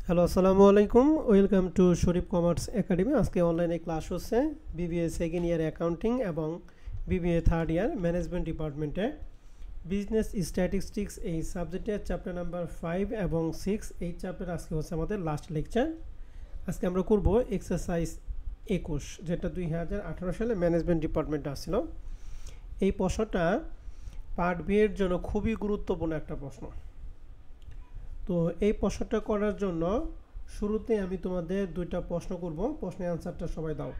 Hello, আসসালামু আলাইকুম। Welcome to Sharif commerce academy. আজকে অনলাইনে ক্লাস হচ্ছে বিবিএ সেকেন্ড ইয়ার অ্যাকাউন্টিং এবং বিবিএ থার্ড ইয়ার ম্যানেজমেন্ট ডিপার্টমেন্টে বিজনেস স্ট্যাটিস্টিক্স এই সাবজেক্টের চ্যাপ্টার নাম্বার 5 এবং 6। এই চ্যাপ্টার আজকে হচ্ছে আমাদের লাস্ট লেকচার। আজকে আমরা করব এক্সারসাইজ 21, যেটা 2018 সালে ম্যানেজমেন্ট ডিপার্টমেন্টে আসছিল। এই প্রশ্নটা পার্ট বি এর জন্য খুবই গুরুত্বপূর্ণ একটা প্রশ্ন। তো এই প্রশ্নটা করার জন্য শুরুতে আমি তোমাদের দুইটা প্রশ্ন করব, প্রশ্নের আনসারটা সবাই দাও।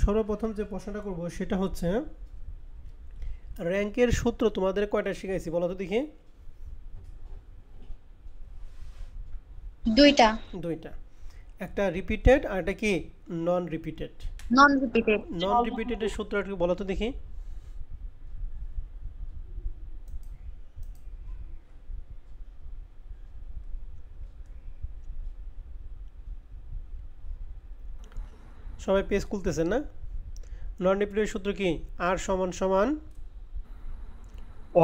সর্বপ্রথম যে প্রশ্নটা করব সেটা হচ্ছে র্যাঙ্কের সূত্র তোমাদের কয়টা শিখাইছি বলো তো দেখি? দুইটা। দুইটা, একটা রিপিটেড আর একটা কি নন রিপিটেড। নন রিপিটেড। নন রিপিটেডের সূত্রটা একটু বলো তো দেখি। সবাই পেজ খুলতেছেন না? নন রিপিটেড সূত্র কি? আর সমান সমান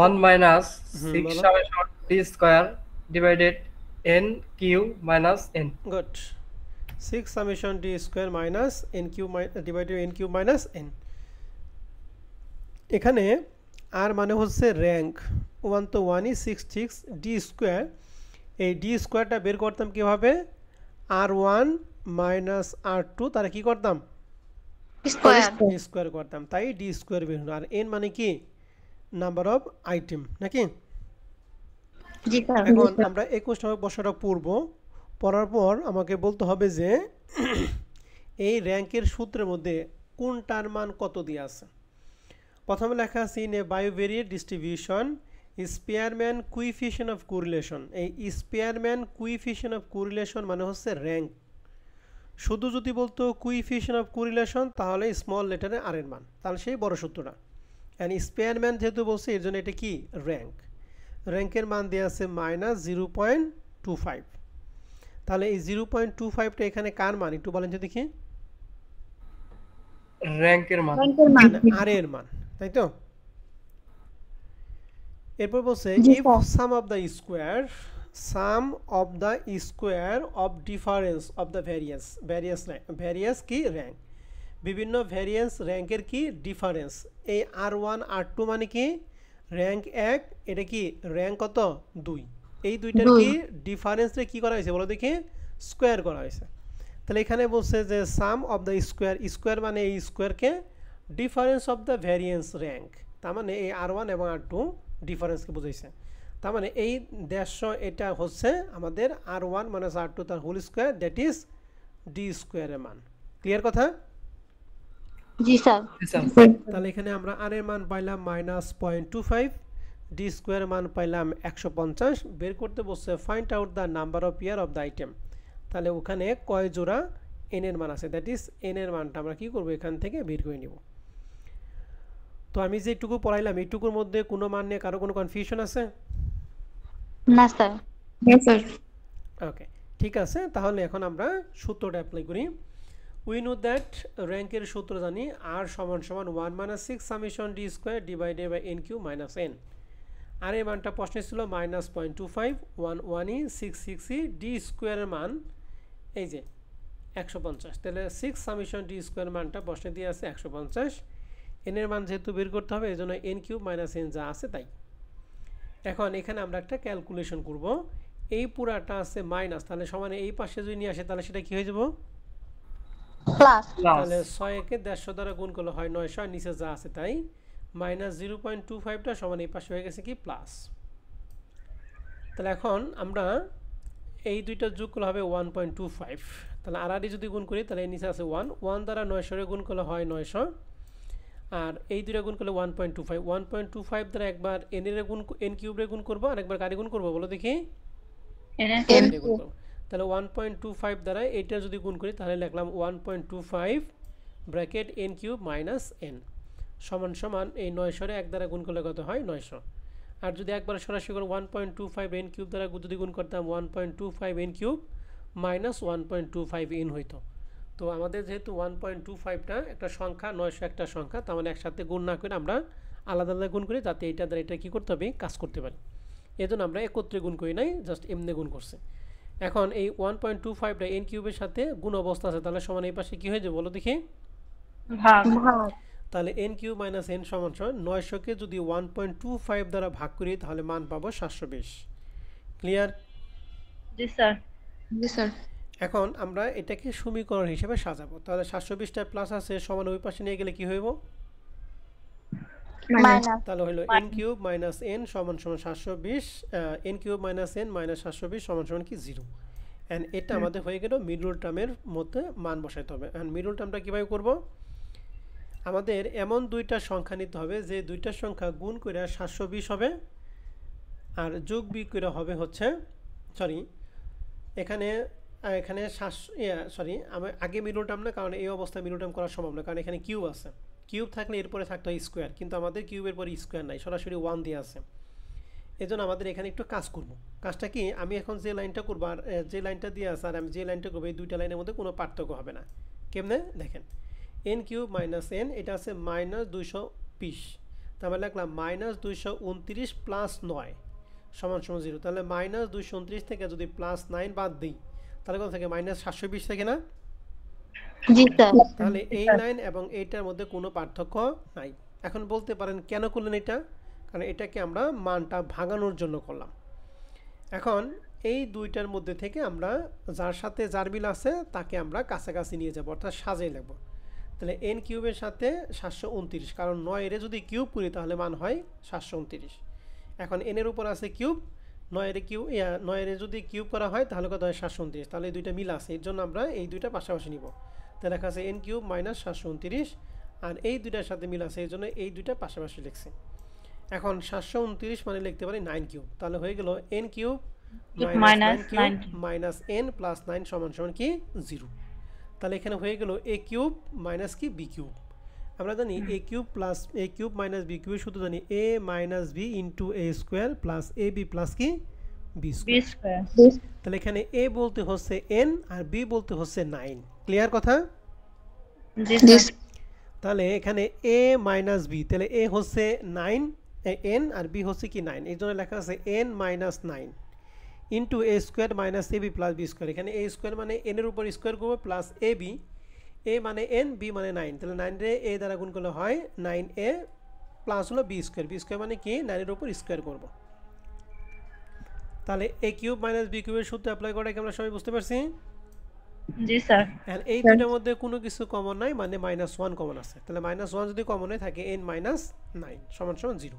1 minus 6 বলো। summation d square divided n q minus n. Good. 6 summation D square minus N Q divided N Q minus N. এখানে আর মানে হচ্ছে র্যাঙ্ক, 1 তো 1ই, 6 ডি স্কোয়ার। এই ডি স্কোয়ারটা বের করতাম কীভাবে? R1 মাইনাস R2 তারা কি করতাম? স্কোয়ার করতাম, তাই ডি স্কোয়ার বের হলো। আর এন মানে কি? নাম্বার অফ আইটেম, নাকি? এখন আমরা 21 নম্বর প্রশ্নটা পড়ব। পড়ার পর আমাকে বলতে হবে যে এই র্যাঙ্কের সূত্রের মধ্যে কোনটার মান কত দিয়ে আছে। প্রথমে লেখা আছে in a bivariate distribution Spearman coefficient of correlation. এই স্পেয়ারম্যান কুইফিশিয়েন্ট অফ কোরিলেশন মানে হচ্ছে র্যাঙ্ক। শুধু যদি বলতো কুইফিশিয়েন্ট অফ কোরিলেশন তাহলে স্মল লেটারে আর এর মান, তাহলে সেই বড় সূত্রটা। অ্যান্ড স্পেয়ারম্যান যেহেতু বলছে এর জন্য এটা কি? র্যাঙ্ক। র্যাঙ্কের মান দেওয়া আছে -0.25। তাহলে এই 0.25টা এখানে কার মান একটু বলেন তো দেখি? র্যাঙ্কের মান, আর এর মান, তাই তো? এরপর বলছে if some of the square of difference of the various কি র্যাঙ্ক, বিভিন্ন ভ্যারিয়েন্স র্যাঙ্কের কি ডিফারেন্স। এই R1 R2 মানে কি? র্যাঙ্ক 1, এটা কি র্যাঙ্ক কত? 2। এই দুইটার কি ডিফারেন্সটা কি করা হয়েছে বলো দেখি? স্কোয়ার করা হয়েছে। তাহলে এখানে বলছে যে সাম অফ দ্য স্কোয়ার মানে এই স্কোয়ারকে difference of the variance rank, তার মানে এই R1 এবং R2 ডিফারেন্সকে বুঝাইছে। তার মানে এই 150 এটা হচ্ছে আমাদের R1 মাইনাস R2 তার whole square, that is D স্কোয়ারের মান। ক্লিয়ার কথা? জি স্যার। তাহলে এখানে আমরা আর এর মান পাইলাম -0.25, ডি স্কোয়ার মান পাইলাম 150। বের করতে বলছে find out the number of pair of the item. তাহলে ওখানে কয় জোড়া এন এর মান আছে, দ্যাট ইজ এন এর মানটা আমরা কি করব? এখান থেকে বের করে নিব। তো আমি যেটুকু পড়াইলাম এইটুকুর মধ্যে কোনো মান নিয়ে কারো কোনো কনফিউশন আছে? না স্যার। হ্যাঁ স্যার। ওকে, ঠিক আছে। তাহলে এখন আমরা সূত্রটা অ্যাপ্লাই করি। উই নো দ্যাট র্যাঙ্কের সূত্র জানি আর সমান সমান 1 minus 6 summation D square divided by N Q minus N. আর এই মানটা প্রশ্নে ছিল -0.25, 1ই, 6ই, ডি স্কোয়ারের মান এই যে 150। তাহলে 6 সামেশন ডি স্কোয়ার মানটা প্রশ্নে দিয়ে আছে 150। এনের মান যেহেতু বের করতে হবে এই জন্য এন কিউব মাইনাস এন যা আছে তাই। এখন এখানে আমরা একটা ক্যালকুলেশন করব। এই পুরাটা আছে মাইনাস, তাহলে সমানে এই পাশে যদি নিয়ে আসে তাহলে সেটা কি হয়ে যাব? প্লাস। তাহলে 6 কে 150 দ্বারা গুণ করলে হয় 900, আর নিচে যা আছে তাই। -0.25টা সমান এই পাশে হয়ে গেছে কি প্লাস। তাহলে এখন আমরা এই দুইটা যোগ করলে হবে 1.25। তাহলে আর যদি গুণ করি তাহলে নিচে আছে 1 দ্বারা 900 গুণ করলে হয় 900, আর এই দুইটা গুণ করলে 1.25 দ্বারা একবার এন এর গুণ, এন কিউবের গুণ করবো, আর একবার কারে গুণ করবো বলো দেখি? এন এর গুণ করব। তাহলে 1.25 দ্বারা এটা যদি গুণ করি তাহলে লিখলাম 1.25 bracket N cube minus N সমান সমান এই 900 এক দ্বারা গুণ করলে কত হয়? 900। আর যদি একবার সরাসরি 1.25 এন কিউব দ্বারা যদি গুণ করতাম 1.25 এন কিউব মাইনাস 1.25 এন হইতো। তো আমাদের যেহেতু 1.25টা একটা সংখ্যা, 900 একটা সংখ্যা, তার মানে একসাথে গুণ না করে আমরা আলাদা আলাদা গুণ করি যাতে এইটা দ্বারা এটা কী করতে হবে? কাজ করতে পারি। এই জন্য আমরা একত্রে গুণ করি নাই, জাস্ট এমনি গুণ করছি। এখন এই 1.25টা n কিউবের সাথে গুণ অবস্থা আছে, তাহলে সমান এই পাশে কি হয়ে যাবে বলো দেখি? ভাগ। ভাগ। তাহলে n কিউব মাইনাস n সমান 900কে যদি 1.25 দ্বারা ভাগ করি তাহলে মান পাবো 720। ক্লিয়ার? জি স্যার। জি স্যার। এখন আমরা এটাকে সমীকরণ হিসেবে সাজাবো। তাহলে 720টা প্লাস আছে সমান ওই পাশে নিয়ে গেলে কি হইব? মাইনাস। তাহলে হলো n কিউব মাইনাস n সমান 720, n cube minus n minus 720 সমান কি 0। এন্ড এটা আমাদের হয়ে গেল মিডল টার্মের মধ্যে মান বসাইতে হবে। এন্ড মিডল টার্মটা কিভাবে করব? আমাদের এমন দুইটা সংখ্যা নিতে হবে যে দুইটা সংখ্যা গুণ করে 720 হবে আর যোগ বিয়োগ করে হবে হচ্ছে সরি এখানে এখানে আমি আগে মিডল টার্ম না, কারণ এই অবস্থায় মিডল টার্ম করা সম্ভব না, কারণ এখানে কিউব আছে। কিউব থাকলে এরপরে থাকতো স্কোয়ার, কিন্তু আমাদের কিউবের পরে স্কোয়ার নাই, সরাসরি 1 দিয়ে আছে। এজন্য আমাদের এখানে একটু কাজ করব। কাজটা কি, আমি এখন যে লাইনটা করব আর যে লাইনটা দিয়ে আছে আর আমি যে লাইনটা করবো এই দুইটা লাইনের মধ্যে কোনো পার্থক্য হবে না। কেমনে দেখেন, n কিউব মাইনাস n এটা আছে মাইনাস 220, তাহলে লিখলাম মাইনাস 229 প্লাস 9 সমান 0। তাহলে মাইনাস 229 থেকে যদি প্লাস 9 বাদ দিই তাহলে কত থাকে? মাইনাস 720 থেকে না? জি স্যার। তাহলে এই লাইন এবং এইটার মধ্যে কোনো পার্থক্য নাই। এখন বলতে পারেন কেন করলেন এটা? কারণ এটাকে আমরা মানটা ভাঙানোর জন্য করলাম। এখন এই দুইটার মধ্যে থেকে আমরা যার সাথে যার মিল আছে তাকে আমরা কাছাকাছি নিয়ে যাব, অর্থাৎ সাজিয়ে লিখব। তাহলে n কিউবের সাথে 729, কারণ 9 এর যদি কিউব করি তাহলে মান হয় 729। এখন n এর উপর আছে কিউব, 9 এর যদি কিউব করা হয় তাহলে কত হয়? 729। তাহলে এই দুইটা মিল আছে, এর জন্য আমরা এই দুইটা পাশাপাশি নিব। তাহলে লেখা আছে n কিউব মাইনাস 729, আর এই দুইটার সাথে মিল আছে এই জন্য এই দুইটা পাশাপাশি লিখছি। এখন 729 মানে লিখতে পারি 9 কিউব, তাহলে হয়ে গেল n cube minus 9 cube minus n plus 9 সমান কি 0। তাহলে এখানে হয়ে গেল a কিউব মাইনাস কি b কিউব। আমরা জানি a cube plus a cube minus b cube শুধু জানি a minus b into a square plus ab plus কি b স্কোয়ার। তাহলে এখানে a বলতে হচ্ছে n আর b বলতে হচ্ছে 9। ক্লিয়ার কথা? জি স্যার। তাহলে এখানে a মাইনাস b, তাহলে a হচ্ছে 9 n আর b হচ্ছে কি 9, এই জন্য লেখা আছে n minus 9 into a square minus ab plus b square. এখানে a স্কোয়ার মানে n এর উপর স্কোয়ার করবো প্লাস ab, a মানে n, b মানে 9, তাহলে 9 রে a দ্বারা গুণ করলে হয় 9a প্লাস হলো b স্কোয়ার। b স্কোয়ার মানে কি 9 এর উপর স্কোয়ার করব। তাহলে a কিউব মাইনাস b কিউবের সূত্র অ্যাপ্লাই করা কি আমরা সবাই বুঝতে পারছি? জি স্যার। এন্ড এই দুটোর মধ্যে কোনো কিছু কমন নাই, মানে -1 কমন আছে। তাহলে -1 যদি কমন হয় থাকে n মাইনাস 9 সমান 0।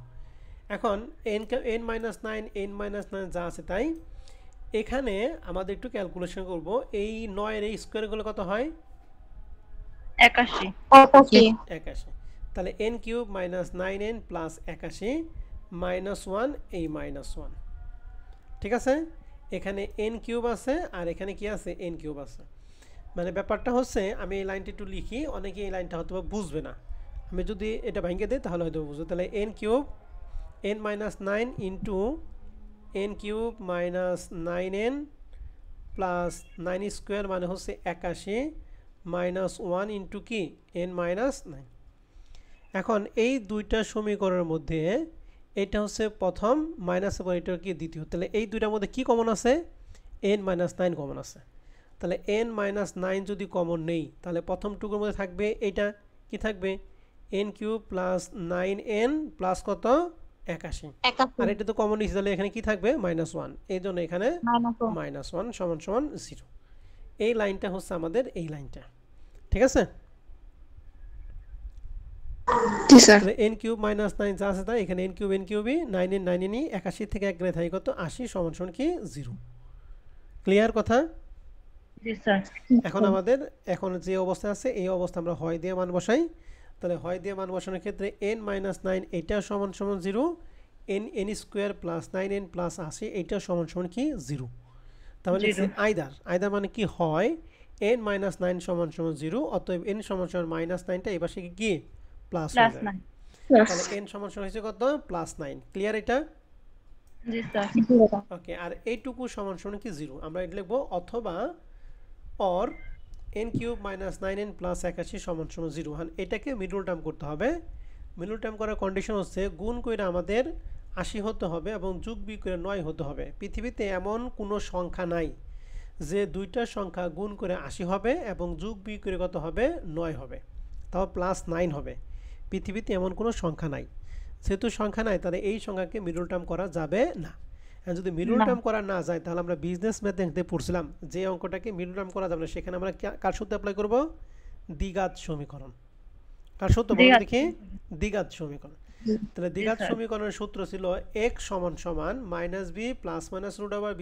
এখন n মাইনাস 9 n মাইনাস 9 যা আছে তাই এখানে আমাদের একটু ক্যালকুলেশন করব। এই 9 এর স্কয়ার গুলো কত হয়? 81। তাহলে n cube minus 9n plus 81 minus 1 এই মাইনাস 1। ঠিক আছে, এখানে n কিউব আছে আর এখানে কি আছে? n কিউব আছে। মানে ব্যাপারটা হচ্ছে, আমি এই লাইনটা একটু লিখি, অনেকে এই লাইনটা হয়তো বুঝবে না, আমি যদি এটা ভেঙে দিই তাহলে হয়তো বুঝবে। তাহলে n cube n minus 9 into n cube minus 9n plus 9 square মানে হচ্ছে 81 মাইনাস 1 ইন্টু কি n মাইনাস 9। এখন এই দুইটা সমীকরণের মধ্যে এটা হচ্ছে প্রথম, মাইনাসের পর এটা কি দ্বিতীয়। তাহলে এই দুইটার মধ্যে কি কমন আছে? n মাইনাস 9 কমন আছে। তাহলে n মাইনাস 9 যদি কমন নেই তাহলে প্রথম টুকুর মধ্যে থাকবে এটা কি থাকবে? n cube plus 9n plus কত? 81। আর এটা তো কমন নিয়েছি, তাহলে এখানে কি থাকবে? -1। এই জন্য এখানে -1 সমান 0। এই লাইনটা হচ্ছে আমাদের এই লাইনটা। ঠিক আছে? জি স্যার। তাহলে n কিউব মাইনাস 9 যা আছে তাই এখানে n কিউবই 9n 9nই 81 থেকে 1 গেলে থাকে কত? 80 সমান কি 0। ক্লিয়ার কথা? জি স্যার। এখন আমাদের এখন যে অবস্থা আছে এই অবস্থা আমরা হয় দিয়ে মান বসাই। তাহলে হয় দিয়ে মান বসানোর ক্ষেত্রে n মাইনাস 9 এটা সমান 0, n square plus 9n plus 80 এটা সমান কি 0। তাহলে আইদার মানে কি হয় n মাইনাস 9 সমান 0, অতএব n সমান মাইনাস 9টা এবার সে কি প্লাস হয়ে যাবে। তাহলে n সমান হয়েছে কত? প্লাস 9। ক্লিয়ার এটা? জি স্যার। ওকে, আর এইটুকু সমান কি 0। আমরা এটা লিখবো অথবা or n cube minus 9n plus 81 সমান 0। এটাকে মিডল টার্ম করতে হবে। মিডল টার্ম করার কন্ডিশন হচ্ছে গুণ করে আমাদের 80 হতে হবে এবং যোগ বিয়োগ করে 9 হতে হবে। পৃথিবীতে এমন কোনো সংখ্যা নাই যে দুইটা সংখ্যা গুণ করে 80 হবে এবং যোগ বিয়োগ করে কত হবে 9 হবে, তাও +9 হবে। পৃথিবীতে এমন কোনো সংখ্যা নাই, যেহেতু সংখ্যা নাই তাহলে এই সংখ্যাকে মিডল টার্ম করা যাবে না। আর যদি মিডল টার্ম করা না যায় তাহলে আমরা বিজনেস ম্যাথে পড়ছিলাম যে অঙ্কটাকে মিডল টার্ম করা যাবে না, সেখানে আমরা কার সূত্র অ্যাপ্লাই করব? দ্বিঘাত সমীকরণ। কার সূত্র বলো দেখি? দ্বিঘাত সমীকরণ। তাহলে দ্বিঘাত সমীকরণের সূত্র ছিল x - b + √b²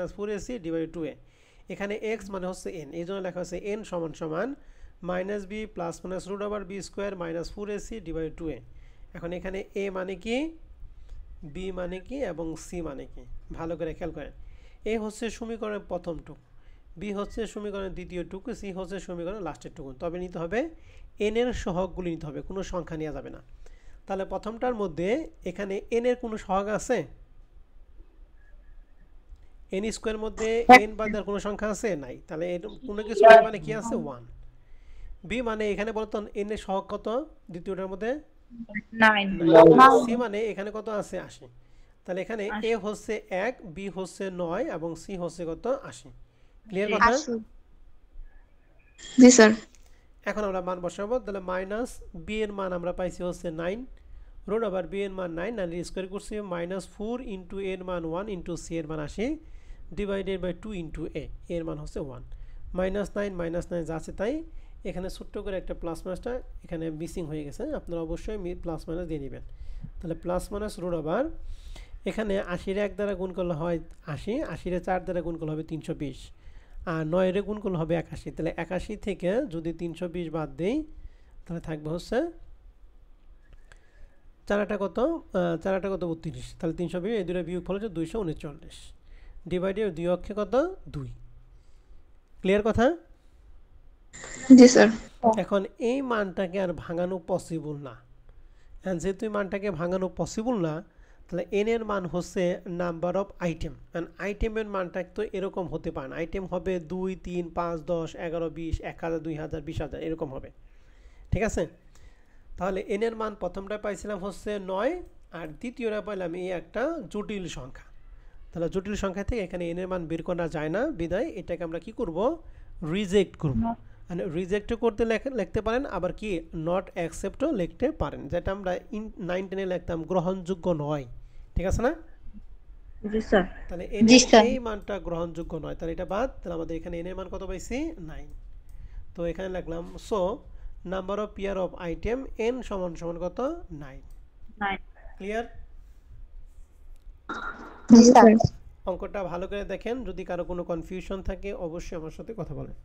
- 4ac / 2a। এখানে x মানে হচ্ছে n, এই জন্য লেখা হচ্ছে n = -b + √b² - 4ac / 2a। এখন এখানে a মানে কি, b মানে কি এবং c মানে কি, ভালো করে খেয়াল করেন। a হচ্ছে সমীকরণের প্রথম টুকু, b হচ্ছে সমীকরণের দ্বিতীয় টুকু, c হচ্ছে সমীকরণের লাস্টের টুকু। তবে নিতে হবে n এর সহগগুলি নিতে হবে, কোনো সংখ্যা নেওয়া যাবে না। তাহলে প্রথমটার মধ্যে এখানে n এর কোনো সহগ আছে? n স্কয়ার মধ্যে n বাদের কোনো সংখ্যা আছে? নাই। তাহলে এর কোনো কিছু মানে কি আছে? 1। b মানে এখানে বলতো n এর সহগ কত দ্বিতীয়টার মধ্যে? 9। c মানে এখানে কত আছে? 80। তাহলে এখানে a হচ্ছে 1, b হচ্ছে 9 এবং c হচ্ছে কত? 80। ক্লিয়ার কথা? জি স্যার। এখন আমরা মান বসাবো। তাহলে মাইনাস b এর মান আমরা পাইছি হচ্ছে 9, রুট ওভার b এর মান 9, আর স্কয়ার করছি -4 ইনটু a এর মান 1 ইনটু c এর মান 80 ডিভাইডেড বাই 2 ইনটু a এর মান হচ্ছে 1। -9 যা আছে তাই, এখানে ছোট্ট করে একটা প্লাস মাইনাসটা এখানে মিসিং হয়ে গেছে, আপনারা অবশ্যই প্লাস মাইনাস দিয়ে নেবেন। তাহলে প্লাস মাইনাস রুট ওভার এখানে 80 1 দ্বারা গুণ করলে হয় 80, 80 4 দ্বারা গুণ করলে হবে 320, আর 9 এর গুণ করলে হবে 81। তাহলে 81 থেকে যদি 320 বাদ দেই তাহলে থাকবে হচ্ছে 4টা কত 32। তাহলে 320 এই দুটো বিয়োগ ফল হচ্ছে 239 ডিভাইডেড 2 অক্ষে কত 2। ক্লিয়ার কথা? জি স্যার। এখন এই মানটাকে আর ভাঙানো পসিবল না, যেহেতু এই মানটাকে ভাঙানো পসিবল না তাহলে n এর মান হচ্ছে নাম্বার অফ আইটেম, কারণ আইটেমের মানটা তো এরকম হতে পারে না। আইটেম হবে 2 3 5 10 11 20 1000 2000 20000 এরকম হবে, ঠিক আছে? তাহলে n এর মান প্রথমটা পাইছিলাম হচ্ছে 9, আর দ্বিতীয়টা পাইলাম এই একটা জটিল সংখ্যা। তাহলে জটিল সংখ্যা থেকে এখানে n এর মান বের করা যায় না, বিদায় এটাকে আমরা কি করব? রিজেক্ট করব। মানে রিজেক্ট করতে লিখতে পারেন, আবার কি নট অ্যাকসেপ্টও লিখতে পারেন, যেটা আমরা 9 10 এ লিখতাম গ্রহণযোগ্য নয়, ঠিক আছে না? জি স্যার। তাহলে n এই মানটা গ্রহণযোগ্য নয়, তাহলে এটা বাদ। তাহলে আমাদের এখানে n এর মান কত পাইছি? 9। তো এখানে লিখলাম so number of pair of item n = কত? 9। ক্লিয়ার? জি স্যার। অঙ্কটা ভালো করে দেখেন, যদি কারো কোনো কনফিউশন থাকে অবশ্যই আমার সাথে কথা বলেন।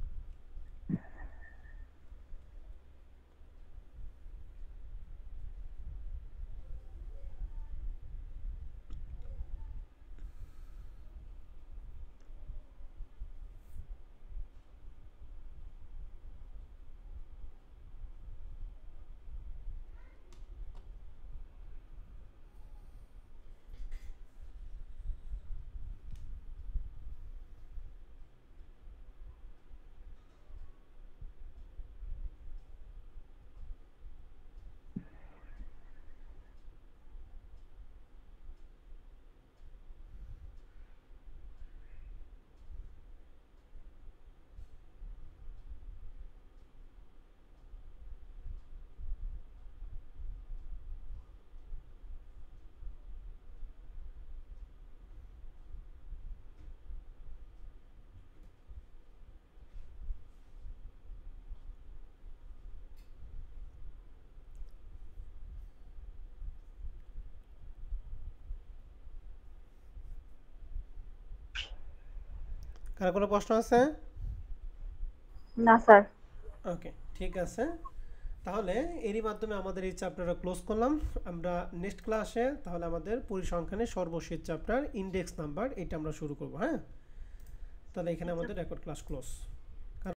কারো কোনো প্রশ্ন আছে? না স্যার। ওকে, ঠিক আছে। তাহলে এরই মাধ্যমে আমাদের এই চ্যাপ্টারটা ক্লোজ করলাম। আমরা নেক্সট ক্লাসে তাহলে আমাদের পরিসংখ্যানের সর্বশেষ চ্যাপ্টার ইনডেক্স নাম্বার এটা আমরা শুরু করব। হ্যাঁ, তাহলে এখানে আমাদের রেকর্ড ক্লাস ক্লোজ।